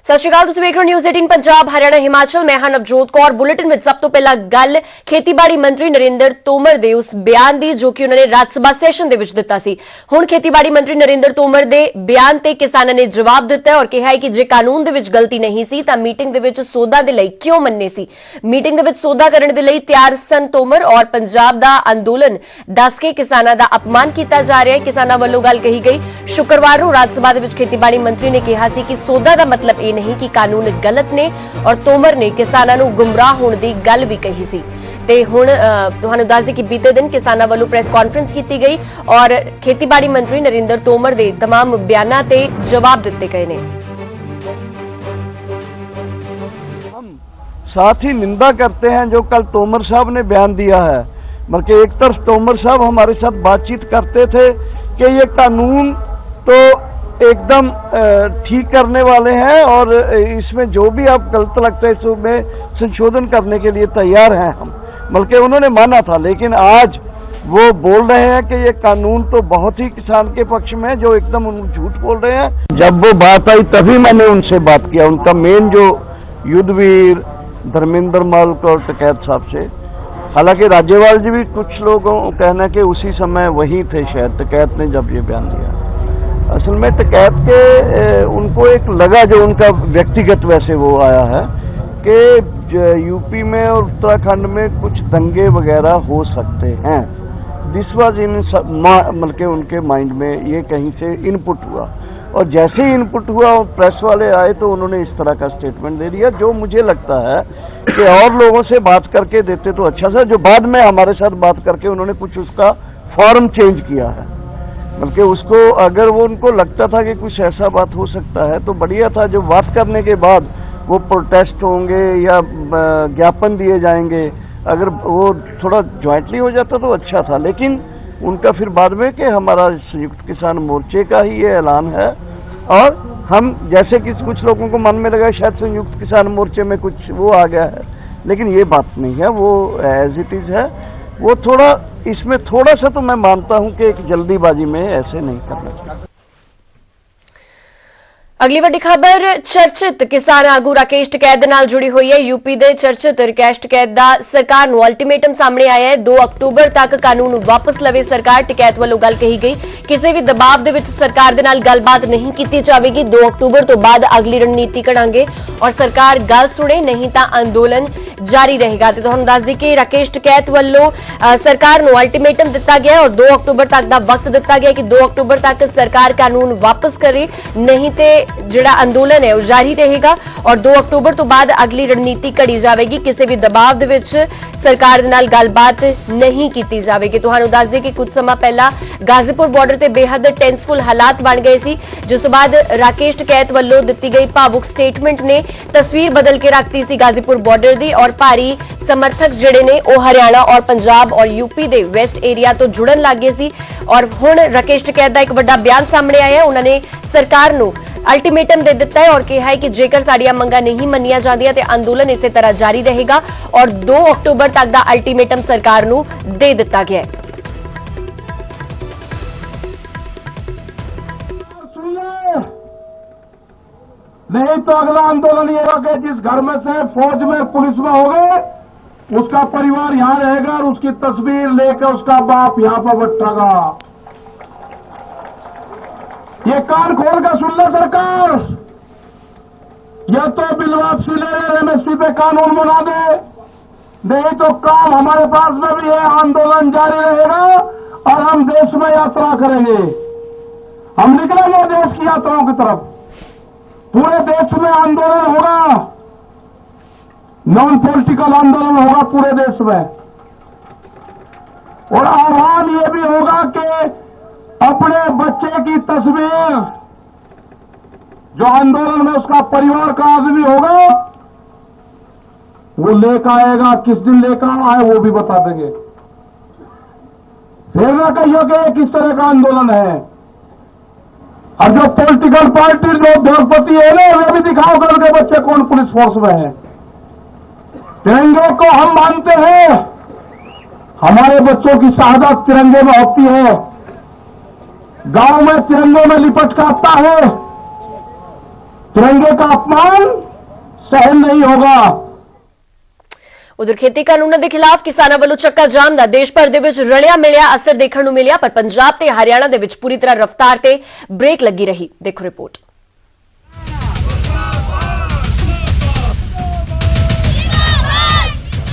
ਸਤਿ ਸ਼੍ਰੀ ਅਕਾਲ। ਤੁਸੀਂ ਵੇਖ ਰਹੇ ਹੋ ਨਿਊਜ਼ 18 ਪੰਜਾਬ ਹਰਿਆਣਾ ਹਿਮਾਚਲ। ਮੈਂ ਹਾਂ ਨਵਜੋਤ ਕੌਰ। ਬੁਲੇਟਿਨ ਵਿੱਚ ਸਭ ਤੋਂ ਪਹਿਲਾਂ ਗੱਲ ਖੇਤੀਬਾੜੀ ਮੰਤਰੀ ਨਰਿੰਦਰ ਤੋਮਰ ਦੇ ਉਸ ਬਿਆਨ ਦੀ ਜੋ ਕਿ ਉਹਨਾਂ ਨੇ ਰਾਜ ਸਭਾ ਸੈਸ਼ਨ ਦੇ ਵਿੱਚ ਦਿੱਤਾ ਸੀ। ਹੁਣ ਖੇਤੀਬਾੜੀ ਮੰਤਰੀ ਨਰਿੰਦਰ ਤੋਮਰ ਦੇ ਬਿਆਨ ਤੇ ਕਿਸਾਨਾਂ ਨੇ ਜਵਾਬ ਦਿੱਤਾ ਹੈ ਔਰ ਕਿਹਾ ਹੈ ਕਿ ਜੇ ਕਾਨੂੰਨ ਦੇ ਵਿੱਚ ਗਲਤੀ ਨਹੀਂ ਸੀ ਤਾਂ ਮੀਟਿੰਗ ਦੇ ਵਿੱਚ ਸੋਧਾਂ ਦੇ ਲਈ ਕਿਉਂ ਮੰਨੇ ਸੀ। ਮੀਟਿੰਗ ਦੇ ਵਿੱਚ ਸੋਧਾ ਕਰਨ ਦੇ ਲਈ ਤਿਆਰ ਸਨ ਤੋਮਰ ਔਰ ਪੰਜਾਬ ਦਾ ਅੰਦੋਲਨ ਦੱਸ ਕੇ ਕਿਸਾਨਾਂ ਦਾ ਅਪਮਾਨ ਕੀਤਾ ਜਾ ਰਿਹਾ ਹੈ। ਕਿਸਾਨਾਂ ਵੱਲੋਂ ਗੱਲ ਕਹੀ ਗਈ। ਸ਼ੁੱਕਰਵਾਰ ਨੂੰ ਰਾਜ ਸਭਾ ਦੇ ਵਿੱਚ ਖੇਤੀਬਾੜੀ ਮੰਤਰੀ ਨੇ ਕਿਹਾ ਸੀ ਕਿ ਸੋਧਾ ਦਾ ਮਤਲਬ ਇਹ नहीं कि कानून गलत ने और तोमर ने किसानां नूं गुमराह होण दी गल भी कही सी। ते हुण तुहानूं दस दईए कि बीते दिन किसानां वल्लों प्रेस कॉन्फ्रेंस की गई और खेतीबाड़ी मंत्री नरिंदर तोमर दे तमाम बयानां ते जवाब दिते गए ने। हम साथ ही निंदा करते हैं जो कल तोमर साहब ने बयान दिया है। बल्कि एक तरफ तोमर साहब हमारे साथ बातचीत करते थे कि ये कानून तो एकदम ठीक करने वाले हैं और इसमें जो भी आप गलत लगता है इसमें संशोधन करने के लिए तैयार हैं हम, बल्कि उन्होंने माना था। लेकिन आज वो बोल रहे हैं कि ये कानून तो बहुत ही किसान के पक्ष में, जो एकदम झूठ बोल रहे हैं। जब वो बात आई तभी मैंने उनसे बात किया। उनका मेन जो युद्धवीर धर्मेंद्र मालक और टिकैत साहब से, हालांकि राज्यपाल जी भी कुछ लोगों कहना कि उसी समय वही थे शायद टिकैत ने जब ये बयान दिया। असल में टिकैत के उनको एक लगा, जो उनका व्यक्तिगत वैसे वो आया है कि यूपी में और उत्तराखंड में कुछ दंगे वगैरह हो सकते हैं। दिस वाज इन बल्कि उनके माइंड में ये कहीं से इनपुट हुआ और जैसे ही इनपुट हुआ प्रेस वाले आए तो उन्होंने इस तरह का स्टेटमेंट दे दिया, जो मुझे लगता है कि और लोगों से बात करके देते तो अच्छा था। जो बाद में हमारे साथ बात करके उन्होंने कुछ उसका फॉर्म चेंज किया है, बल्कि उसको अगर वो उनको लगता था कि कुछ ऐसा बात हो सकता है तो बढ़िया था। जो बात करने के बाद वो प्रोटेस्ट होंगे या ज्ञापन दिए जाएंगे, अगर वो थोड़ा ज्वाइंटली हो जाता तो अच्छा था। लेकिन उनका फिर बाद में कि हमारा संयुक्त किसान मोर्चे का ही ये ऐलान है और हम जैसे कि कुछ लोगों को मन में लगा शायद संयुक्त किसान मोर्चे में कुछ वो आ गया है, लेकिन ये बात नहीं है। वो एज इट इज है। वो थोड़ा इसमें थोड़ा सा तो मैं मानता हूं कि एक जल्दीबाजी में ऐसे नहीं करना चाहिए। अगली वड्डी खबर चर्चित किसान आगू राकेश टिकैत नाल जुड़ी हुई है। यूपी दे चर्चित राकेश टिकैत दा सरकार नूं अल्टीमेटम सामने आया है। 2 अक्टूबर तक कानून वापस लवे सरकार। टिकैत वालों गल कही गई, किसी भी दबाव दे विच सरकार दे नाल गलबात नहीं कीती जावेगी। 2 अक्टूबर तो बाद अगली रणनीति घड़ांगे और सरकार गल सुने, नहीं तां अंदोलन जारी रहेगा। ते तुहानूं दस दी कि राकेश टिकैत वालों सरकार नूं अल्टीमेटम दिता गया और 2 अक्टूबर तक दा वक्त दिता गया कि 2 अक्टूबर तक सरकार कानून वापस करे, नहीं ते जिहड़ा अंदोलन है वो जारी रहेगा और 2 अक्टूबर तो बाद अगली रणनीति घड़ी जाएगी। किसी भी दबाव दे विच सरकार दे नाल गलबात नहीं कीती जाएगी। तुहानूं दस दे कि कुछ समय पहला गाजीपुर बॉर्डर ते बेहद टेंसफुल हालात बन गए सी, जिस तो बाद राकेश टिकैत वल्लों दित्ती गई भावुक स्टेटमेंट ने तस्वीर बदल के रखती सी गाजीपुर बॉर्डर दी और भारी समर्थक जिहड़े ने वो हरियाणा और पंजाब और यूपी दे वेस्ट एरिया तो जुड़न लग गए सी। और हुण राकेश टिकैत दा एक बड़ा बयान सामने आया। उन्होंने सरकार नूं अल्टीमेटम दे दिता है और कहा है कि जेकर साडियां मंगां नहीं मन्नियां जांदियां ते अंदोलन इसे तरह जारी रहेगा और 2 अक्टूबर तक दा अल्टीमेटम सरकार नूं दे दिता गया है। नहीं तो अगला आंदोलन ये होगा कि जिस घर में से फौज में पुलिस में हो गए उसका परिवार यहां रहेगा और उसकी तस्वीर लेकर उसका बाप यहां पर बैठेगा। ये कान खोल कर सुन ले सरकार, या तो बिलवापसी ले एमएसपी पे कानून बना दे, नहीं तो काम हमारे पास में भी है। आंदोलन जारी रहेगा और हम देश में यात्रा करेंगे। हम निकलेंगे देश की यात्राओं की तरफ। पूरे देश में आंदोलन होगा, नॉन पॉलिटिकल आंदोलन होगा पूरे देश में। और आह्वान ये भी होगा कि अपने बच्चे की तस्वीर जो आंदोलन में उसका परिवार का आदमी होगा वो लेकर आएगा। किस दिन लेकर आए वो भी बता देंगे। फिर ना कहिए कि किस तरह का आंदोलन है। और जो पॉलिटिकल पार्टी जो उद्योगपति है ना, वे भी दिखाओ करके बच्चे कौन पुलिस फोर्स में है। तिरंगे को हम मानते हैं, हमारे बच्चों की शहादत तिरंगे में होती है। गांव में तिरंगे में लिपट कर आता है। तिरंगे का अपमान सहन नहीं होगा। ਉਧਰ ਖੇਤੀ ਕਾਨੂੰਨਾਂ ਦੇ ਖਿਲਾਫ ਕਿਸਾਨਾਂ ਵੱਲੋਂ ਚੱਕਾ ਜਾਮ ਦਾ ਦੇਸ਼ ਭਰ ਦੇ ਵਿੱਚ ਰਲਿਆ ਮਿਲਿਆ ਅਸਰ ਦੇਖਣ ਨੂੰ ਮਿਲਿਆ, ਪਰ ਪੰਜਾਬ ਤੇ ਹਰਿਆਣਾ ਦੇ ਵਿੱਚ ਪੂਰੀ ਤਰ੍ਹਾਂ ਰਫ਼ਤਾਰ ਤੇ ਬ੍ਰੇਕ ਲੱਗੀ ਰਹੀ। ਦੇਖੋ ਰਿਪੋਰਟ।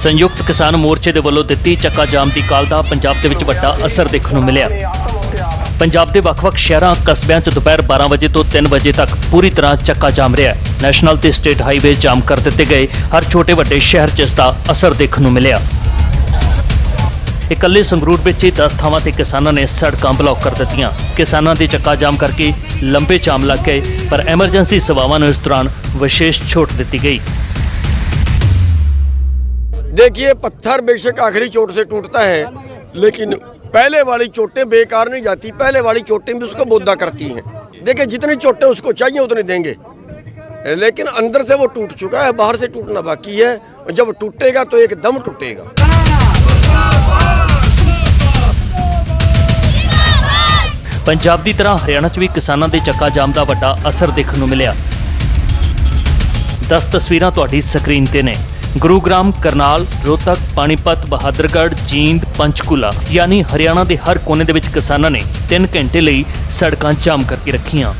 ਸੰਯੁਕਤ ਕਿਸਾਨ ਮੋਰਚੇ ਦੇ ਵੱਲੋਂ ਦਿੱਤੀ ਚੱਕਾ ਜਾਮ ਦੀ ਕਾਲ ਦਾ ਪੰਜਾਬ ਦੇ ਵਿੱਚ ਵੱਡਾ ਅਸਰ ਦੇਖਣ ਨੂੰ ਮਿਲਿਆ। ਪੰਜਾਬ ਦੇ ਵੱਖ-ਵੱਖ ਸ਼ਹਿਰਾਂ ਕਸਬਿਆਂ 'ਚ ਦੁਪਹਿਰ 12 ਵਜੇ ਤੋਂ 3 ਵਜੇ ਤੱਕ ਪੂਰੀ ਤਰ੍ਹਾਂ ਚੱਕਾ ਜਾਮ ਰਿਹਾ। ਨੈਸ਼ਨਲ ਤੇ ਸਟੇਟ ਹਾਈਵੇ ਜਾਮ ਕਰ ਦਿੱਤੇ ਗਏ। ਹਰ ਛੋਟੇ ਵੱਡੇ ਸ਼ਹਿਰ 'ਚ ਇਸ ਦਾ ਅਸਰ ਦੇਖਣ ਨੂੰ ਮਿਲਿਆ। ਇਕੱਲੇ ਸੰਗਰੂਰ ਵਿੱਚ ਹੀ 10 ਥਾਵਾਂ ਤੇ ਕਿਸਾਨਾਂ ਨੇ ਸੜਕਾਂ ਬਲੌਕ ਕਰ ਦਿੱਤੀਆਂ। ਕਿਸਾਨਾਂ ਦੇ ਚੱਕਾ ਜਾਮ ਕਰਕੇ ਲੰਬੇ ਜਾਮ ਲੱਗ ਗਏ, ਪਰ ਐਮਰਜੈਂਸੀ ਸੇਵਾਵਾਂ ਨੂੰ ਇਸ ਦੌਰਾਨ ਵਿਸ਼ੇष ਛੋਟ ਦਿੱਤੀ गई। देखिए, पत्थर बेशक आखिरी चोट से टूटता है, लेकिन पहले वाली चोटें बेकार नहीं जाती। पहले वाली चोटें भी उसको बोधा करती हैं। देखिए, जितनी चोटें उसको चाहिए उतनी देंगे, लेकिन अंदर से वो टूट चुका है, बाहर से टूटना बाकी है। और जब टूटेगा तो एकदम टूटेगा। ਪੰਜਾਬ ਦੀ ਤਰ੍ਹਾਂ ਹਰਿਆਣਾ 'ਚ ਵੀ ਕਿਸਾਨਾਂ ਦੇ ਚੱਕਾ ਜਾਮ ਦਾ ਵੱਡਾ ਅਸਰ ਦੇਖਣ ਨੂੰ ਮਿਲਿਆ। 10 ਤਸਵੀਰਾਂ ਤੁਹਾਡੀ ਸਕਰੀਨ ਤੇ ਨੇ। ਗੁਰੂਗ੍ਰਾਮ, ਕਰਨਾਲ, ਰੋਹਤਕ, ਪਾਣੀਪਤ, ਬਹਾਦਰਗੜ੍ਹ, ਜੀਂਦ, ਪੰਚਕੂਲਾ ਯਾਨੀ ਹਰਿਆਣਾ ਦੇ ਹਰ ਕੋਨੇ ਦੇ ਵਿੱਚ ਕਿਸਾਨਾਂ ਨੇ 3 ਘੰਟੇ ਲਈ ਸੜਕਾਂ ਜਾਮ ਕਰਕੇ ਰੱਖੀਆਂ।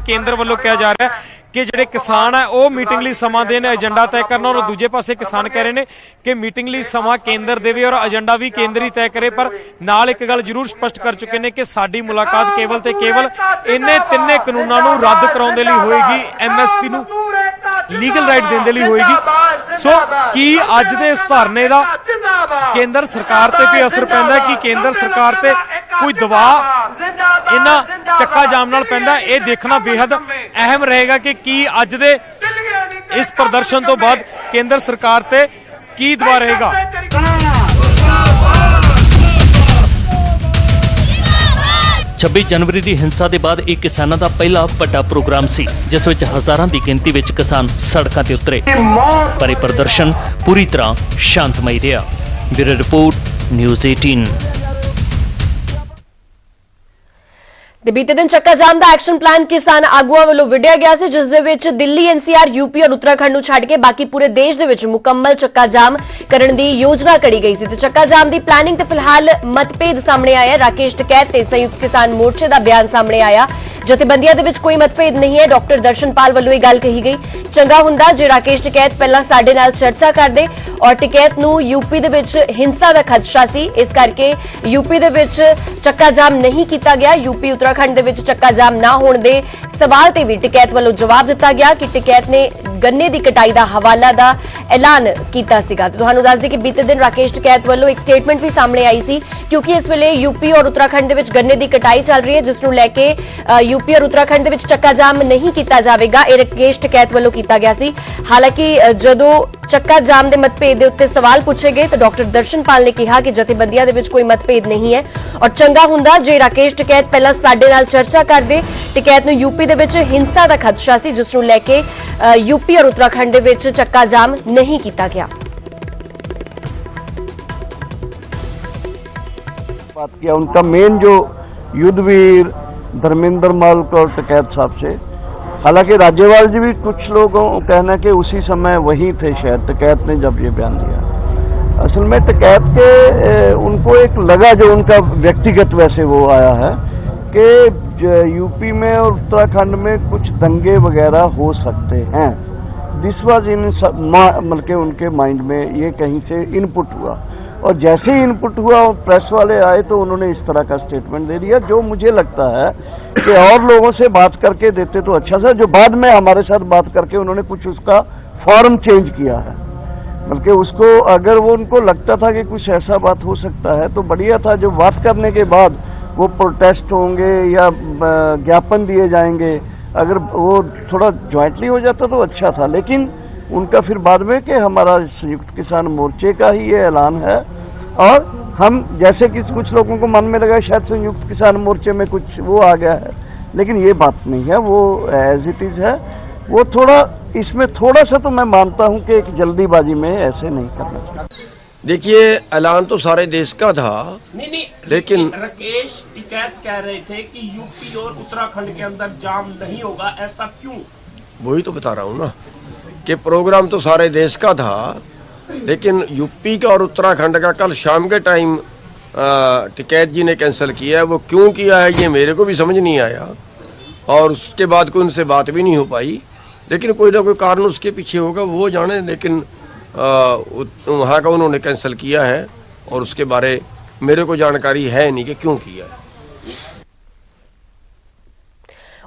ਕੇਂਦਰ ਵੱਲੋਂ ਕਿਹਾ ਜਾ ਰਿਹਾ ਹੈ ਕਿ ਜਿਹੜੇ ਕਿਸਾਨ ਹੈ ਉਹ ਮੀਟਿੰਗ ਲਈ ਸਮਾਂ ਦੇਣ, ਏਜੰਡਾ ਤੈਅ ਕਰਨਾ, ਔਰ ਦੂਜੇ ਪਾਸੇ ਕਿਸਾਨ ਕਹਿ ਰਹੇ ਨੇ ਕਿ ਮੀਟਿੰਗ ਲਈ ਸਮਾਂ ਕੇਂਦਰ ਦੇਵੇ ਔਰ ਏਜੰਡਾ ਵੀ ਕੇਂਦਰ ਹੀ ਤੈਅ ਕਰੇ। ਪਰ ਨਾਲ ਇੱਕ ਗੱਲ ਜ਼ਰੂਰ ਸਪਸ਼ਟ ਕਰ ਚੁੱਕੇ ਨੇ ਕਿ ਸਾਡੀ ਮੁਲਾਕਾਤ ਕੇਵਲ ਤੇ ਕੇਵਲ ਇਹਨੇ ਤਿੰਨੇ ਕਾਨੂੰਨਾਂ ਨੂੰ ਰੱਦ ਕਰਾਉਣ ਦੇ ਲਈ ਹੋਏਗੀ, ਐਮਐਸਪੀ ਨੂੰ ਲੀਗਲ ਰਾਈਟ ਦੇਣ ਦੇ ਲਈ ਹੋਏਗੀ। ਸੋ ਕੀ ਅੱਜ ਦੇ ਇਸ ਧਰਨੇ ਦਾ ਕੇਂਦਰ ਸਰਕਾਰ ਤੇ ਵੀ ਅਸਰ ਪੈਂਦਾ ਹੈ ਕਿ ਕੇਂਦਰ ਸਰਕਾਰ ਤੇ ਕੋਈ ਦਬਾਅ ਇਹਨਾਂ ਚੱਕਾ ਜਾਮ ਨਾਲ ਪੈਂਦਾ, ਇਹ ਦੇਖਣਾ ਬੇहद ਅਹਿਮ ਰਹੇਗਾ ਕਿ ਕੀ ਅੱਜ ਦੇ ਇਸ ਪ੍ਰਦਰਸ਼ਨ ਤੋਂ ਬਾਅਦ ਕੇਂਦਰ ਸਰਕਾਰ ਤੇ ਕੀ ਦਬਾਅ ਰਹੇਗਾ। 26 ਜਨਵਰੀ ਦੀ ਹਿੰਸਾ ਦੇ ਬਾਅਦ ਇਹ ਕਿਸਾਨਾਂ ਦਾ ਪਹਿਲਾ ਵੱਡਾ ਪ੍ਰੋਗਰਾਮ ਸੀ, ਜਿਸ ਵਿੱਚ ਹਜ਼ਾਰਾਂ ਦੀ ਗਿਣਤੀ ਵਿੱਚ ਕਿਸਾਨ ਸੜਕਾਂ ਤੇ ਉਤਰੇ, ਪਰ ਇਹ ਪ੍ਰਦਰਸ਼ਨ ਪੂਰੀ ਤਰ੍ਹਾਂ ਸ਼ਾਂਤਮਈ ਰਿਹਾ। Bureau report, news 18। ਤੇ ਬੀਤੇ ਦਿਨ ਚੱਕਾ ਜਾਮ ਦਾ ਐਕਸ਼ਨ ਪਲਾਨ ਕਿਸਾਨ ਆਗੂਆਂ ਵੱਲੋਂ ਵਿੱਢਿਆ ਗਿਆ ਸੀ, ਜਿਸ ਦੇ ਵਿੱਚ ਦਿੱਲੀ, ਐਨਸੀਆਰ, ਯੂਪੀ ਔਰ ਉੱਤਰਾਖੰਡ ਨੂੰ ਛੱਡ ਕੇ ਬਾਕੀ ਪੂਰੇ ਦੇਸ਼ ਦੇ ਵਿੱਚ ਮੁਕੰਮਲ ਚੱਕਾ ਜਾਮ ਕਰਨ ਦੀ ਯੋਜਨਾ ਘੜੀ ਗਈ ਸੀ। ਤੇ ਚੱਕਾ ਜਾਮ ਦੀ ਪਲਾਨਿੰਗ ਤੇ ਫਿਲਹਾਲ ਮਤਭੇਦ ਸਾਹਮਣੇ ਆਇਆ। ਰਾਕੇਸ਼ ਟਕੈਤ ਤੇ ਸੰਯੁਕਤ ਕਿਸਾਨ ਮੋਰਚੇ ਦਾ ਬਿਆਨ ਸਾਹਮਣੇ ਆਇਆ। ਜਥੇਬੰਦੀਆਂ ਦੇ ਵਿੱਚ ਕੋਈ ਮਤਭੇਦ ਨਹੀਂ ਹੈ। ਡਾਕਟਰ ਦਰਸ਼ਨਪਾਲ ਵੱਲੋਂ ਇਹ ਗੱਲ ਕਹੀ ਗਈ, ਚੰਗਾ ਹੁੰਦਾ ਜੇ ਰਾਕੇਸ਼ ਟਕੈਤ ਪਹਿਲਾਂ ਸਾਡੇ ਨਾਲ ਚਰਚਾ ਕਰਦੇ, ਔਰ ਟਕੈਤ ਨੂੰ ਯੂਪੀ ਦੇ ਵਿੱਚ ਹਿੰਸਾ ਦਾ ਖਦਸ਼ਾ ਸੀ, ਇਸ ਕਰਕੇ ਯੂਪੀ ਦੇ ਵਿੱਚ ਚੱਕਾ ਜਾਮ ਨਹੀਂ ਕੀਤਾ ਗਿਆ। ਯੂਪੀ ਉੱਤਰਾਖੰਡ ਦੇ ਵਿੱਚ ਚੱਕਾ ਜਾਮ ਨਾ ਹੋਣ ਦੇ ਸਵਾਲ ਤੇ ਵੀ ਟਕੈਤ ਵੱਲੋਂ ਜਵਾਬ ਦਿੱਤਾ ਗਿਆ ਕਿ ਟਕੈਤ ਨੇ ਗੰਨੇ ਦੀ ਕਟਾਈ ਦਾ ਹਵਾਲਾ ਦਾ ਐਲਾਨ ਕੀਤਾ ਸੀਗਾ। ਤੁਹਾਨੂੰ ਦੱਸ ਦਈਏ ਕਿ ਬੀਤੇ ਦਿਨ ਰਾਕੇਸ਼ ਟਕੈਤ ਵੱਲੋਂ ਇੱਕ ਸਟੇਟਮੈਂਟ ਵੀ ਸਾਹਮਣੇ ਆਈ ਸੀ, ਕਿਉਂਕਿ ਇਸ ਵੇਲੇ ਯੂਪੀ ਔਰ ਉੱਤਰਾਖੰਡ ਦੇ ਵਿੱਚ ਗੰਨੇ ਦੀ ਕਟਾਈ ਚੱਲ ਰਹੀ ਹੈ, ਜਿਸ ਨੂੰ ਲੈ ਕੇ ਯੂਪੀ ਔਰ ਉੱਤਰਾਖੰਡ ਦੇ ਵਿੱਚ ਚੱਕਾ ਜਾਮ ਨਹੀਂ ਕੀਤਾ ਜਾਵੇਗਾ। ਇਹ ਰਾਕੇਸ਼ ਟਕੈਤ ਵੱਲੋਂ ਕੀਤਾ ਗਿਆ ਸੀ। ਹਾਲਾਂਕਿ ਜਦੋਂ ਚੱਕਾ ਜਾਮ ਦੇ ਮਤਭੇਦ ਦੇ ਉੱਤੇ ਸਵਾਲ ਪੁੱਛੇ ਗਏ ਤਾਂ ਡਾਕਟਰ ਦਰਸ਼ਨਪਾਲ ਨੇ ਕਿਹਾ ਕਿ ਜਥੇਬੰਦੀਆਂ ਦੇ ਵਿੱਚ ਕੋਈ ਮਤਭੇਦ ਨਹੀਂ ਹੈ, ਔਰ ਚੰਗਾ ਹੁੰਦਾ ਜੇ ਰਾਕੇਸ਼ ਟਕੈਤ ਪਹਿਲਾਂ ਸਾਡੇ ਨਾਲ ਚਰਚਾ ਕਰਦੇ। ਟਕੈਤ ਨੂੰ ਯੂਪੀ ਦੇ ਵਿੱਚ ਹਿੰਸਾ ਦਾ ਖਦਸ਼ਾ ਸੀ, ਜਿਸ ਨੂੰ ਲੈ ਕੇ यूपी और उत्तराखंड में चक्का जाम नहीं किया गया। बात किया उनका मेन जो युद्धवीर धर्मेंद्र माल्क और टकैत साहब से, हालांकि राज्यपाल जी भी कुछ लोगों को कहना कि उसी समय वही थे शायद टकैत ने जब ये बयान दिया। असल में टकैत के उनको एक लगा, जो उनका व्यक्तिगत वैसे वो आया है कि यूपी में और उत्तराखंड में कुछ दंगे वगैरह हो सकते हैं। दिस वाज इन बल्कि उनके माइंड में ये कहीं से इनपुट हुआ, और जैसे ही इनपुट हुआ और प्रेस वाले आए तो उन्होंने इस तरह का स्टेटमेंट दे दिया, जो मुझे लगता है कि और लोगों से बात करके देते तो अच्छा था। जो बाद में हमारे साथ बात करके उन्होंने कुछ उसका फॉर्म चेंज किया है, बल्कि उसको अगर वो उनको लगता था कि कुछ ऐसा बात हो सकता है तो बढ़िया था। जो बात करने के बाद वो प्रोटेस्ट होंगे या ज्ञापन दिए जाएंगे, अगर वो थोड़ा ज्वाइंटली हो जाता तो अच्छा था। लेकिन उनका फिर बाद में कि हमारा संयुक्त किसान मोर्चे का ही ये ऐलान है, और हम जैसे कि कुछ लोगों को मन में लगा शायद संयुक्त किसान मोर्चे में कुछ वो आ गया है, लेकिन ये बात नहीं है। वो एज इट इज है। वो थोड़ा इसमें थोड़ा सा तो मैं मानता हूँ कि एक जल्दीबाजी में ऐसे नहीं करना चाहिए। देखिए, ऐलान तो सारे देश का था, लेकिन राकेश टिकैत कह रहे थे कि यूपी और उत्तराखंड के अंदर जाम नहीं होगा, ऐसा क्यों? वही तो बता रहा हूँ ना कि प्रोग्राम तो सारे देश का था, लेकिन यूपी का और उत्तराखंड का कल शाम के टाइम टिकैत जी ने कैंसिल किया है। वो क्यों किया है ये मेरे को भी समझ नहीं आया, और उसके बाद कोई उनसे बात भी नहीं हो पाई, लेकिन कोई ना कोई कारण उसके पीछे होगा, वो जाने। लेकिन वहाँ का उन्होंने कैंसिल किया है और उसके बारे मेरे को जानकारी है नहीं कि क्यों किया है।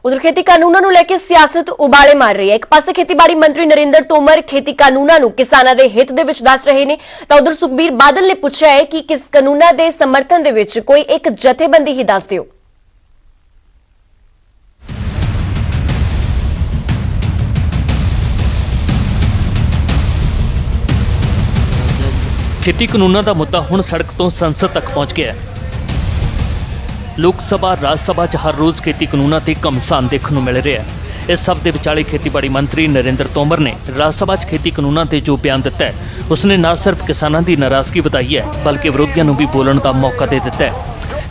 ਉਧਰ ਖੇਤੀ ਕਾਨੂੰਨਾਂ ਨੂੰ ਲੈ ਕੇ ਸਿਆਸਤ ਉਬਾਲੇ ਮਾਰ ਰਹੀ ਹੈ। ਇੱਕ ਪਾਸੇ ਖੇਤੀਬਾੜੀ ਮੰਤਰੀ ਨਰਿੰਦਰ ਤੋਮਰ ਖੇਤੀ ਕਾਨੂੰਨਾਂ ਨੂੰ ਕਿਸਾਨਾਂ ਦੇ ਹਿੱਤ ਦੇ ਵਿੱਚ ਦੱਸ ਰਹੇ ਨੇ, ਤਾਂ ਉਧਰ ਸੁਖਬੀਰ ਬਾਦਲ ਨੇ ਪੁੱਛਿਆ ਹੈ ਕਿ ਕਿਸ ਕਾਨੂੰਨਾਂ ਦੇ ਸਮਰਥਨ ਦੇ ਵਿੱਚ ਕੋਈ ਇੱਕ ਜਥੇਬੰਦੀ ਹੀ ਦੱਸ ਦਿਓ। ਖੇਤੀ ਕਾਨੂੰਨਾਂ ਦਾ ਮੁੱਦਾ ਹੁਣ ਸੜਕ ਤੋਂ ਸੰਸਦ ਤੱਕ ਪਹੁੰਚ ਗਿਆ ਹੈ। ਲੋਕ ਸਭਾ ਰਾਜ ਸਭਾ 'ਚ ਹਰ ਰੋਜ਼ ਖੇਤੀ ਕਾਨੂੰਨਾਂ ਤੇ ਘਮਸਾਨ ਦੇਖਣ ਨੂੰ ਮਿਲ ਰਿਹਾ ਹੈ। ਇਸ ਸਭ ਦੇ ਵਿਚਾਲੇ ਖੇਤੀਬਾੜੀ ਮੰਤਰੀ ਨਰਿੰਦਰ ਤੋਮਰ ਨੇ ਰਾਜ ਸਭਾ 'ਚ ਖੇਤੀ ਕਾਨੂੰਨਾਂ ਤੇ ਜੋ ਬਿਆਨ ਦਿੱਤਾ ਹੈ, ਉਸਨੇ ਨਾ ਸਿਰਫ ਕਿਸਾਨਾਂ ਦੀ ਨਾਰਾਜ਼ਗੀ ਵਧਾਈ ਹੈ, ਬਲਕਿ ਵਿਰੋਧੀਆਂ ਨੂੰ ਵੀ ਬੋਲਣ ਦਾ ਮੌਕਾ ਦੇ ਦਿੱਤਾ ਹੈ।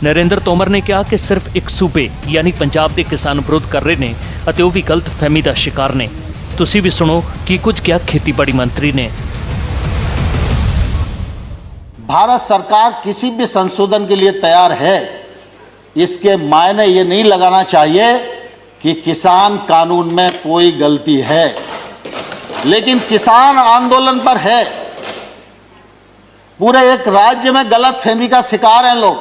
ਨਰਿੰਦਰ ਤੋਮਰ ਨੇ ਕਿਹਾ ਕਿ ਸਿਰਫ ਇੱਕ ਸੂਬੇ ਯਾਨੀ ਪੰਜਾਬ ਦੇ ਕਿਸਾਨ ਵਿਰੋਧ ਕਰ ਰਹੇ ਨੇ ਅਤੇ ਉਹ ਵੀ ਗਲਤ ਫਹਿਮੀ ਦਾ ਸ਼ਿਕਾਰ ਨੇ। ਤੁਸੀਂ ਵੀ ਸੁਣੋ ਕੀ ਕੁਝ ਕਿਹਾ ਖੇਤੀਬਾੜੀ ਮੰਤਰੀ ਨੇ। भारत सरकार किसी भी संशोधन के लिए तैयार है, इसके मायने ये नहीं लगाना चाहिए कि किसान कानून में कोई गलती है, लेकिन किसान आंदोलन पर है। पूरे एक राज्य में गलत फहमी का शिकार हैं लोग।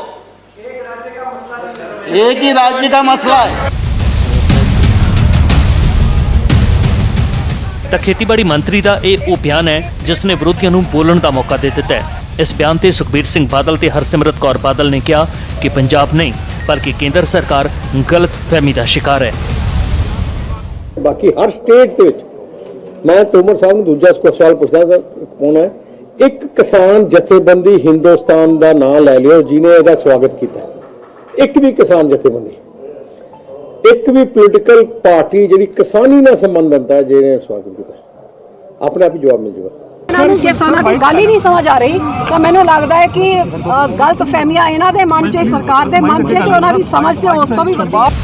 एक ही राज्य का मसला है। ਤਾਂ ਖੇਤੀਬਾੜੀ ਮੰਤਰੀ ਦਾ ਇਹ ਉਹ ਬਿਆਨ ਹੈ ਜਿਸ ਨੇ ਵਿਰੋਧੀਆਂ ਨੂੰ ਬੋਲਣ ਦਾ ਮੌਕਾ ਦੇ ਦਿੱਤਾ ਹੈ। ਇਸ ਬਿਆਨ ਤੇ ਸੁਖਬੀਰ ਸਿੰਘ ਬਾਦਲ ਤੇ ਹਰਸਿਮਰਤ ਕੌਰ ਬਾਦਲ ਨੇ ਕਿਹਾ ਕਿ ਪੰਜਾਬ ਨਹੀਂ ਬਲਕਿ ਕੇਂਦਰ ਸਰਕਾਰ ਗਲਤ ਫਹਿਮੀ ਦਾ ਸ਼ਿਕਾਰ ਹੈ। ਬਾਕੀ ਹਰ ਸਟੇਟ ਦੇ ਵਿੱਚ ਮੈਂ ਤੋਮਰ ਸਾਹਿਬ ਨੂੰ ਦੂਜਾ ਸਵਾਲ ਪੁੱਛਦਾ ਕੌਣ ਹੈ, ਇੱਕ ਕਿਸਾਨ ਜਥੇਬੰਦੀ ਹਿੰਦੁਸਤਾਨ ਦਾ ਨਾਮ ਲੈ ਲਿਓ ਜਿਹਨੇ ਇਹਦਾ ਸਵਾਗਤ ਕੀਤਾ। ਇੱਕ ਵੀ ਕਿਸਾਨ ਜਥੇਬੰਦੀ, ਇੱਕ ਵੀ ਪੋਲੀਟੀਕਲ ਪਾਰਟੀ ਜਿਹੜੀ ਕਿਸਾਨੀ ਨਾਲ ਸੰਬੰਧਿਤ ਹੈ ਜਿਹਨੇ ਸਵਾਗਤ ਕੀਤਾ, ਆਪਣੇ ਆਪ ਹੀ ਜਵਾਬ ਮਿਲ ਜਾਊਗਾ। ਕਿਸਾਨਾਂ ਦੀ ਗੱਲ ਹੀ ਨਹੀਂ ਸਮਝ ਆ ਰਹੀ, ਤਾਂ ਮੈਨੂੰ ਲੱਗਦਾ ਹੈ ਕਿ ਗਲਤ ਫਹਿਮੀਆਂ ਇਹਨਾਂ ਦੇ ਮਨ 'ਚ, ਸਰਕਾਰ ਦੇ ਮਨ 'ਚ, ਤੇ ਉਹਨਾਂ ਦੀ ਸਮਝ 'ਚ ਉਸ ਤੋਂ ਵੀ ਵੱਧ।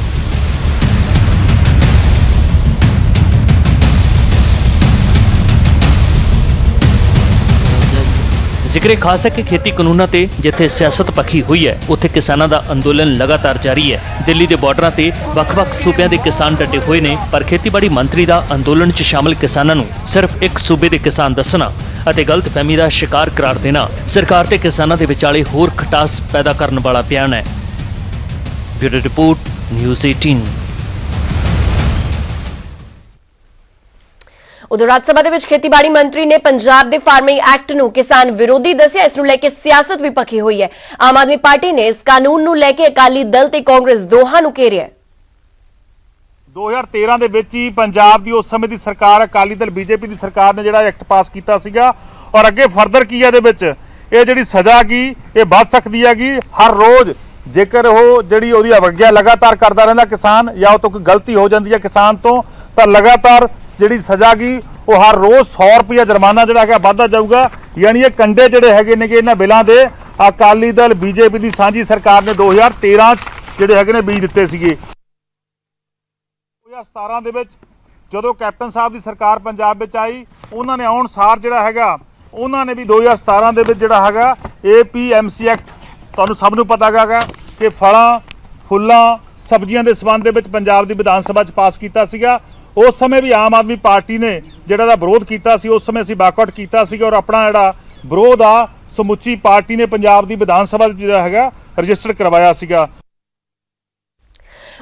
ਜ਼ਿਕਰੇ ਖਾਸ ਹੈ ਕਿ ਖੇਤੀ ਕਾਨੂੰਨਾਂ ਤੇ ਜਿੱਥੇ ਸਿਆਸਤ ਪੱਖੀ ਹੋਈ ਹੈ, ਉੱਥੇ ਕਿਸਾਨਾਂ ਦਾ ਅੰਦੋਲਨ ਲਗਾਤਾਰ ਜਾਰੀ ਹੈ। ਦਿੱਲੀ ਦੇ ਬਾਰਡਰਾਂ ਤੇ ਵੱਖ-ਵੱਖ ਸੂਬਿਆਂ ਦੇ ਕਿਸਾਨ ਡਟੇ ਹੋਏ ਨੇ, ਪਰ ਖੇਤੀਬਾੜੀ ਮੰਤਰੀ ਦਾ ਅੰਦੋਲਨ 'ਚ ਸ਼ਾਮਲ ਕਿਸਾਨਾਂ ਨੂੰ ਸਿਰਫ ਇੱਕ ਸੂਬੇ ਦੇ ਕਿਸਾਨ ਦੱਸਣਾ ਅਤੇ ਗਲਤਫਹਿਮੀ ਦਾ ਸ਼ਿਕਾਰ ਕਰਾਰ ਦੇਣਾ ਸਰਕਾਰ ਤੇ ਕਿਸਾਨਾਂ ਦੇ ਵਿਚਾਲੇ ਹੋਰ ਖਟਾਸ ਪੈਦਾ ਕਰਨ ਵਾਲਾ ਬਿਆਨ ਹੈ। Bureau report, news 18। ਉਧਰ ਰਾਜ ਸਭਾ ਦੇ ਵਿੱਚ ਖੇਤੀਬਾੜੀ ਮੰਤਰੀ ਨੇ ਪੰਜਾਬ ਦੇ ਫਾਰਮਿੰਗ ਐਕਟ ਨੂੰ ਕਿਸਾਨ ਵਿਰੋਧੀ ਦੱਸਿਆ। ਇਸ ਨੂੰ ਲੈ ਕੇ ਸਿਆਸਤ ਵੀ ਪੱਖੀ ਹੋਈ ਹੈ। ਆਮ ਆਦਮੀ ਪਾਰਟੀ ਨੇ ਇਸ ਕਾਨੂੰਨ ਨੂੰ ਲੈ ਕੇ ਅਕਾਲੀ ਦਲ ਤੇ ਕਾਂਗਰਸ ਦੋਹਾਂ ਨੂੰ ਘੇਰਿਆ। 2013 ਦੇ ਵਿੱਚ ਹੀ ਪੰਜਾਬ ਦੀ ਉਸ ਸਮੇਂ ਦੀ ਸਰਕਾਰ, ਅਕਾਲੀ ਦਲ ਬੀਜੇਪੀ ਦੀ ਸਰਕਾਰ ਨੇ ਜਿਹੜਾ ਐਕਟ ਪਾਸ ਕੀਤਾ ਸੀਗਾ, ਔਰ ਅੱਗੇ ਫਰਦਰ ਕੀ ਹੈ ਇਹਦੇ ਵਿੱਚ, ਇਹ ਜਿਹੜੀ ਸਜ਼ਾ ਕੀ ਇਹ ਵੱਧ ਸਕਦੀ ਹੈਗੀ। ਹਰ ਰੋਜ਼ ਜੇਕਰ ਉਹ ਜਿਹੜੀ ਉਹਦੀ ਅਵਗਿਆ ਲਗਾਤਾਰ ਕਰਦਾ ਰਹਿੰਦਾ ਕਿਸਾਨ, ਜਾਂ ਉਹ ਤੋਂ ਕੋਈ ਗਲਤੀ ਹੋ ਜਾਂਦੀ ਹੈ ਕਿਸਾਨ ਤੋਂ, ਤਾਂ ਲਗਾਤਾਰ ਜਿਹੜੀ ਸਜ਼ਾ ਕੀ ਉਹ ਹਰ ਰੋਜ਼ 100 ਰੁਪਇਆ ਜੁਰਮਾਨਾ ਜਿਹੜਾ ਹੈਗਾ ਵੱਧਦਾ ਜਾਊਗਾ। ਯਾਨੀ ਇਹ ਕੰਡੇ ਜਿਹੜੇ ਹੈਗੇ ਨੇ ਕਿ ਇਹਨਾਂ ਬਿੱਲਾਂ ਦੇ ਅਕਾਲੀ ਦਲ ਬੀਜੇਪੀ ਦੀ ਸਾਂਝੀ ਸਰਕਾਰ ਨੇ 2013 ਚ ਜਿਹੜੇ ਹੈਗੇ ਨੇ ਬੀਜ ਦਿੱਤੇ ਸੀਗੇ। 2017 ਦੇ ਵਿੱਚ ਜਦੋਂ ਕੈਪਟਨ ਸਾਹਿਬ ਦੀ ਸਰਕਾਰ ਪੰਜਾਬ ਵਿੱਚ ਆਈ, ਉਹਨਾਂ ਨੇ ਆਉਣ ਸਾਰ ਜਿਹੜਾ ਹੈਗਾ ਉਹਨਾਂ ਨੇ ਵੀ 2017 ਦੇ ਵਿੱਚ ਜਿਹੜਾ ਹੈਗਾ APMC ਐਕਟ, ਤੁਹਾਨੂੰ ਸਭ ਨੂੰ ਪਤਾ ਹੈਗਾ ਕਿ ਫਲਾਂ, ਫੁੱਲਾਂ, ਸਬਜ਼ੀਆਂ ਦੇ ਸੰਬੰਧ ਦੇ ਵਿੱਚ ਪੰਜਾਬ ਦੀ ਵਿਧਾਨ ਸਭਾ 'ਚ ਪਾਸ ਕੀਤਾ ਸੀਗਾ। ਉਸ ਸਮੇਂ ਵੀ ਆਮ ਆਦਮੀ ਪਾਰਟੀ ਨੇ ਜਿਹੜਾ ਦਾ ਵਿਰੋਧ ਕੀਤਾ ਸੀ, ਉਸ ਸਮੇਂ ਅਸੀਂ ਬਾਕਆਊਟ ਕੀਤਾ ਸੀਗਾ, ਔਰ ਆਪਣਾ ਜਿਹੜਾ ਵਿਰੋਧ ਆ ਸਮੁੱਚੀ ਪਾਰਟੀ ਨੇ ਪੰਜਾਬ ਦੀ ਵਿਧਾਨ ਸਭਾ 'ਚ ਜਿਹੜਾ ਹੈਗਾ ਰਜਿਸਟਰ ਕਰਵਾਇਆ ਸੀਗਾ।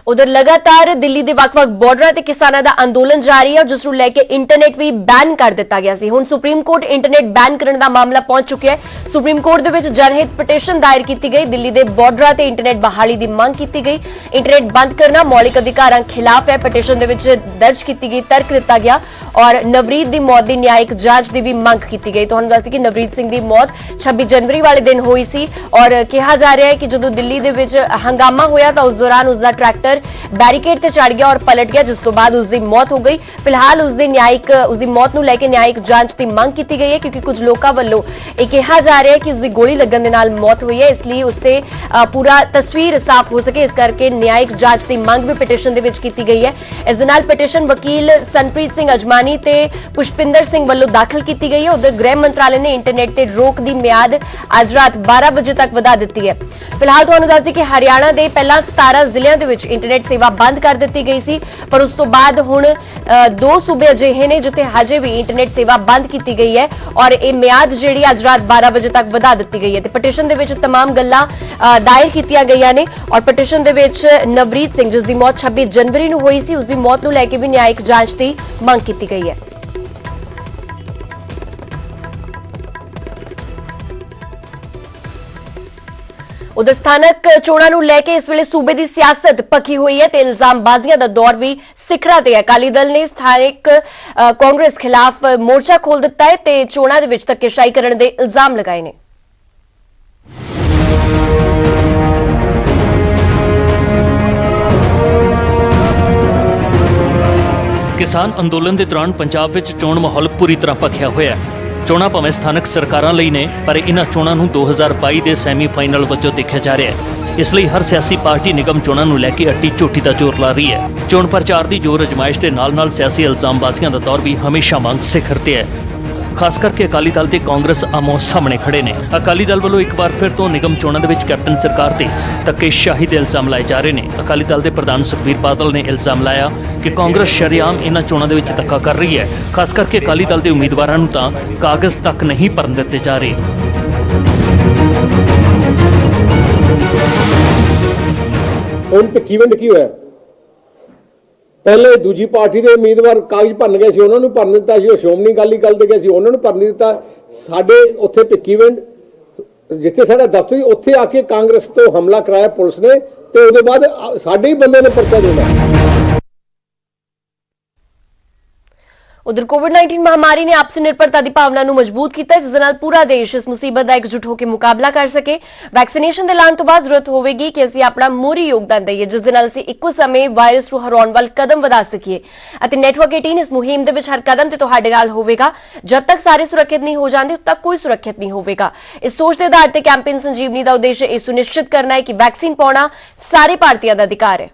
ਉਧਰ ਲਗਾਤਾਰ ਦਿੱਲੀ ਦੇ ਵੱਖ-ਵੱਖ ਬਾਰਡਰਾਂ ਤੇ ਕਿਸਾਨਾਂ ਦਾ ਅੰਦੋਲਨ ਜਾਰੀ ਹੈ, ਜਿਸ ਨੂੰ ਲੈ ਕੇ ਇੰਟਰਨੈਟ ਵੀ ਬੈਨ ਕਰ ਦਿੱਤਾ ਗਿਆ ਸੀ। ਹੁਣ ਸੁਪਰੀਮ ਕੋਰਟ ਇੰਟਰਨੈਟ ਬੈਨ ਕਰਨ ਦਾ ਮਾਮਲਾ ਪਹੁੰਚ ਚੁੱਕਿਆ ਹੈ। ਸੁਪਰੀਮ ਕੋਰਟ ਦੇ ਵਿੱਚ ਜਨਹਿਤ ਪਟੀਸ਼ਨ ਦਾਇਰ ਕੀਤੀ ਗਈ। ਦਿੱਲੀ ਦੇ ਬਾਰਡਰਾਂ ਤੇ ਇੰਟਰਨੈਟ ਬਹਾਲੀ ਦੀ ਮੰਗ ਕੀਤੀ ਗਈ। ਇੰਟਰਨੈਟ ਬੰਦ ਕਰਨਾ ਮੌਲਿਕ ਅਧਿਕਾਰਾਂ ਖਿਲਾਫ ਹੈ। ਪਟੀਸ਼ਨ ਦੇ ਵਿੱਚ ਦਰਜ ਕੀਤੀ ਗਈ ਤਰਕ ਦਿੱਤਾ ਗਿਆ ਔਰ ਨਵਰੀਤ ਦੀ ਮੌਤ ਦੀ ਨਿਆਇਕ ਜਾਂਚ ਦੀ ਵੀ ਮੰਗ ਕੀਤੀ ਗਈ। ਤੁਹਾਨੂੰ ਦੱਸ ਕਿ ਨਵਰੀਤ ਸਿੰਘ ਦੀ ਮੌਤ 26 ਜਨਵਰੀ ਵਾਲੇ ਦਿਨ ਹੋਈ ਸੀ ਔਰ ਕਿਹਾ ਜਾ ਰਿਹਾ ਹੈ ਕਿ ਜਦੋਂ ਦਿੱਲੀ ਦੇ ਵਿੱਚ ਹੰਗਾਮਾ ਹੋਇਆ ਤਾਂ ਉਸ ਦੌਰਾਨ ਉਸ ਦਾ ਟਰੈਕਟਰ ਅੰਦਰ ਬੈਰੀਕੇਡ ਤੇ ਚੜ ਗਿਆ ਔਰ ਪਲਟ ਗਿਆ, ਜਿਸ ਤੋਂ ਬਾਅਦ ਉਸ ਦੀ ਮੌਤ ਹੋ ਗਈ। ਫਿਲਹਾਲ ਉਸ ਦੀ ਮੌਤ ਨੂੰ ਲੈ ਕੇ ਨਿਆਇਕ ਜਾਂਚ ਦੀ ਮੰਗ ਕੀਤੀ ਗਈ ਹੈ, ਕਿਉਂਕਿ ਕੁਝ ਲੋਕਾਂ ਵੱਲੋਂ ਇਹ ਕਿਹਾ ਜਾ ਰਿਹਾ ਹੈ ਕਿ ਉਸ ਦੀ ਗੋਲੀ ਲੱਗਣ ਦੇ ਨਾਲ ਮੌਤ ਹੋਈ ਹੈ। ਇਸ ਲਈ ਉਸ ਤੇ ਪੂਰਾ ਤਸਵੀਰ ਸਾਫ਼ ਹੋ ਸਕੇ, ਇਸ ਕਰਕੇ ਨਿਆਇਕ ਜਾਂਚ ਦੀ ਮੰਗ ਵੀ ਪਟੀਸ਼ਨ ਦੇ ਵਿੱਚ ਕੀਤੀ ਗਈ ਹੈ। ਇਸ ਦੇ ਨਾਲ ਪਟੀਸ਼ਨ ਵਕੀਲ ਸਨਪ੍ਰੀਤ ਸਿੰਘ ਅਜਮਾਨੀ ਤੇ ਪੁਸ਼ਪਿੰਦਰ ਸਿੰਘ ਵੱਲੋਂ ਦਾਖਲ ਕੀਤੀ ਗਈ ਹੈ। ਉਧਰ ਗ੍ਰਹਿ ਮੰਤਰਾਲੇ ਨੇ ਇੰਟਰਨੈਟ ਤੇ ਰੋਕ ਦੀ ਮਿਆਦ ਅੱਜ ਰਾਤ 12 ਵਜੇ ਤੱਕ ਵਧਾ ਦਿੱਤੀ ਹੈ। ਫਿਲਹਾਲ ਤੁਹਾਨੂੰ ਦੱਸ ਦਈਏ ਕਿ ਹਰਿਆਣਾ ਦੇ ਪਹਿਲਾਂ 17 ਜ਼ਿਲ੍ਹਿਆਂ ਦੇ ਵਿੱਚ ਇੰਟਰਨੈਟ ਸੇਵਾ ਬੰਦ ਕਰ ਦਿੱਤੀ ਗਈ ਸੀ, ਪਰ ਉਸ ਤੋਂ ਬਾਅਦ ਹੁਣ 2 ਸੂਬੇ ਅਜਿਹੇ ਨੇ ਜਿੱਥੇ ਹਜੇ ਵੀ ਇੰਟਰਨੈਟ ਸੇਵਾ ਬੰਦ ਕੀਤੀ ਗਈ ਹੈ ਔਰ ਇਹ ਮਿਆਦ ਜਿਹੜੀ ਅੱਜ ਰਾਤ 12 ਵਜੇ ਤੱਕ ਵਧਾ ਦਿੱਤੀ ਗਈ ਹੈ। ਤੇ ਪਟੀਸ਼ਨ ਦੇ ਵਿੱਚ तमाम ਗੱਲਾਂ ਦਾਇਰ ਕੀਤੀਆਂ ਗਈਆਂ ਨੇ ਔਰ ਪਟੀਸ਼ਨ ਦੇ ਵਿੱਚ ਨਵਰੀਤ ਸਿੰਘ, ਜਿਸ ਦੀ ਮੌਤ 26 ਜਨਵਰੀ ਨੂੰ ਹੋਈ ਸੀ, ਉਸ ਦੀ ਮੌਤ ਨੂੰ ਲੈ ਕੇ ਵੀ ਨਿਆਇਕ ਜਾਂਚ ਦੀ ਮੰਗ ਕੀਤੀ ਗਈ ਹੈ। ਉਧਰ ਸਥਾਨਕ ਚੋਣਾਂ ਨੂੰ ਲੈ ਕੇ ਇਸ ਵੇਲੇ ਸੂਬੇ ਦੀ ਸਿਆਸਤ ਪੱਕੀ ਹੋਈ ਹੈ ਤੇ ਇਲਜ਼ਾਮਬਾਜ਼ੀਆਂ ਦਾ ਦੌਰ ਵੀ ਸਿਖਰਾਂ ਤੇ ਹੈ। ਅਕਾਲੀ ਦਲ ਨੇ ਸਥਾਨਕ ਕਾਂਗਰਸ ਖਿਲਾਫ ਮੋਰਚਾ ਖੋਲ ਦਿੱਤਾ ਹੈ ਤੇ ਚੋਣਾਂ ਦੇ ਵਿੱਚ ਧੱਕੇਸ਼ਾਹੀ ਕਰਨ ਦੇ ਇਲਜ਼ਾਮ ਲਗਾਏ ਨੇ। ਕਿਸਾਨ ਅੰਦੋਲਨ ਦੇ ਦੌਰਾਨ ਪੰਜਾਬ ਵਿੱਚ ਚੋਣ ਮਾਹੌਲ ਪੂਰੀ ਤਰ੍ਹਾਂ ਭਖਿਆ ਹੋਇਆ ਹੈ। ਚੋਣਾਂ ਭਾਵੇਂ ਸਥਾਨਕ ਸਰਕਾਰਾਂ ਲਈ ਨੇ, ਪਰ ਇਹਨਾਂ ਚੋਣਾਂ ਨੂੰ 2022 ਦੇ ਸੈਮੀਫਾਈਨਲ ਵਜੋਂ ਦੇਖਿਆ ਜਾ ਰਿਹਾ ਹੈ। ਇਸ ਲਈ ਹਰ ਸਿਆਸੀ ਪਾਰਟੀ ਨਿਗਮ ਚੋਣਾਂ ਨੂੰ ਲੈ ਕੇ ਅੱਟੀ ਝੋਟੀ ਦਾ ਜ਼ੋਰ ਲਾ ਰਹੀ ਹੈ। ਚੋਣ ਪ੍ਰਚਾਰ ਦੀ ਜ਼ੋਰ ਅਜਮਾਇਸ਼ ਦੇ ਨਾਲ-ਨਾਲ ਸਿਆਸੀ ਇਲਜ਼ਾਮਬਾਜ਼ੀਆਂ ਦਾ ਦੌਰ ਵੀ ਹਮੇਸ਼ਾ ਵਾਂਗ ਸਿਖਰ ਤੇ ਹੈ। ਖਾਸ ਕਰਕੇ ਅਕਾਲੀ ਦਲ ਤੇ ਕਾਂਗਰਸ ਆਮੋ ਸਾਹਮਣੇ ਖੜੇ ਨੇ। ਅਕਾਲੀ ਦਲ ਵੱਲੋਂ ਇੱਕ ਵਾਰ ਫਿਰ ਤੋਂ ਨਿਗਮ ਚੋਣਾਂ ਦੇ ਵਿੱਚ ਕੈਪਟਨ ਸਰਕਾਰ ਤੇ ਧੱਕੇਸ਼ਾਹੀ ਦੇ ਇਲਜ਼ਾਮ ਲਾਏ ਜਾ ਰਹੇ ਨੇ। ਅਕਾਲੀ ਦਲ ਦੇ ਪ੍ਰਧਾਨ ਸੁਖਬੀਰ ਬਾਦਲ ਨੇ ਇਲਜ਼ਾਮ ਲਾਇਆ ਕਿ ਕਾਂਗਰਸ ਸ਼ਰੇਆਮ ਇਹਨਾਂ ਚੋਣਾਂ ਦੇ ਵਿੱਚ ਧੱਕਾ ਕਰ ਰਹੀ ਹੈ। ਖਾਸ ਕਰਕੇ ਅਕਾਲੀ ਦਲ ਦੇ ਉਮੀਦਵਾਰਾਂ ਨੂੰ ਤਾਂ ਕਾਗਜ਼ ਤੱਕ ਨਹੀਂ ਭਰਨ ਦਿੱਤੇ ਜਾ ਰਹੇ। ਹੁਣ ਤਕਰੀਬਨ ਕੀ ਹੋਇਆ, ਪਹਿਲੇ ਦੂਜੀ ਪਾਰਟੀ ਦੇ ਉਮੀਦਵਾਰ ਕਾਗਜ਼ ਭਰਨ ਗਏ ਸੀ, ਉਹਨਾਂ ਨੂੰ ਭਰਨ ਦਿੱਤਾ ਸੀ। ਉਹ ਸ਼੍ਰੋਮਣੀ ਅਕਾਲੀ ਦਲ ਦੇ ਗਏ ਸੀ, ਉਹਨਾਂ ਨੂੰ ਭਰਨ ਦਿੱਤਾ। ਸਾਡੇ ਉੱਥੇ ਭਿੱਖੀਵਿੰਡ ਜਿੱਥੇ ਸਾਡਾ ਦਫ਼ਤਰ ਸੀ, ਉੱਥੇ ਆ ਕੇ ਕਾਂਗਰਸ ਤੋਂ ਹਮਲਾ ਕਰਾਇਆ ਪੁਲਿਸ ਨੇ ਤੇ ਉਹਦੇ ਬਾਅਦ ਸਾਡੇ ਹੀ ਬੰਦੇ ਨੇ ਪਰਚਾ ਦਿੱਤਾ। ਉਧਰ ਕੋਵਿਡ-19 ਮਹਾਮਾਰੀ ਨੇ ਆਪਸੀ ਨਿਰਭਰਤਾ ਦੀ ਭਾਵਨਾ ਨੂੰ ਮਜ਼ਬੂਤ ਕੀਤਾ, ਜਿਸ ਦੇ ਨਾਲ ਪੂਰਾ ਦੇਸ਼ ਇਸ ਮੁਸੀਬਤ ਦਾ ਇਕਜੁੱਟ ਹੋ ਕੇ ਮੁਕਾਬਲਾ ਕਰ ਸਕੇ। ਵੈਕਸੀਨੇਸ਼ਨ ਦੇ ਐਲਾਨ ਤੋਂ ਬਾਅਦ ਜ਼ਰੂਰਤ ਹੋਵੇਗੀ ਕਿ ਅਸੀਂ ਆਪਣਾ ਮੋਹਰੀ ਯੋਗਦਾਨ ਦਈਏ, ਜਿਸ ਦੇ ਨਾਲ ਅਸੀਂ ਇੱਕੋ ਸਮੇਂ ਵਾਇਰਸ ਨੂੰ ਹਰਾਉਣ ਵੱਲ ਕਦਮ ਵਧਾ ਸਕੀਏ। ਅਤੇ ਨੈਟਵਰਕ 18 ਇਸ ਮੁਹਿੰਮ ਦੇ ਵਿੱਚ ਹਰ ਕਦਮ ਤੇ ਤੁਹਾਡੇ ਨਾਲ ਹੋਵੇਗਾ। ਜਦ ਤੱਕ ਸਾਰੇ ਸੁਰੱਖਿਅਤ ਨਹੀਂ ਹੋ ਜਾਂਦੇ, ਉਦ ਤੱਕ ਕੋਈ ਸੁਰੱਖਿਅਤ ਨਹੀਂ ਹੋਵੇਗਾ। ਇਸ ਸੋਚ ਦੇ ਆਧਾਰ ਤੇ ਕੈਂਪੇਨ ਸੰਜੀਵਨੀ ਦਾ ਉਦੇਸ਼ ਇਹ ਸੁਨਿਸ਼ਚਿਤ ਕਰਨਾ ਹੈ ਕਿ ਵੈਕਸੀਨ ਪਾਉਣਾ ਸਾਰੇ ਭਾਰਤੀਆਂ ਦਾ ਅਧਿਕਾਰ ਹੈ।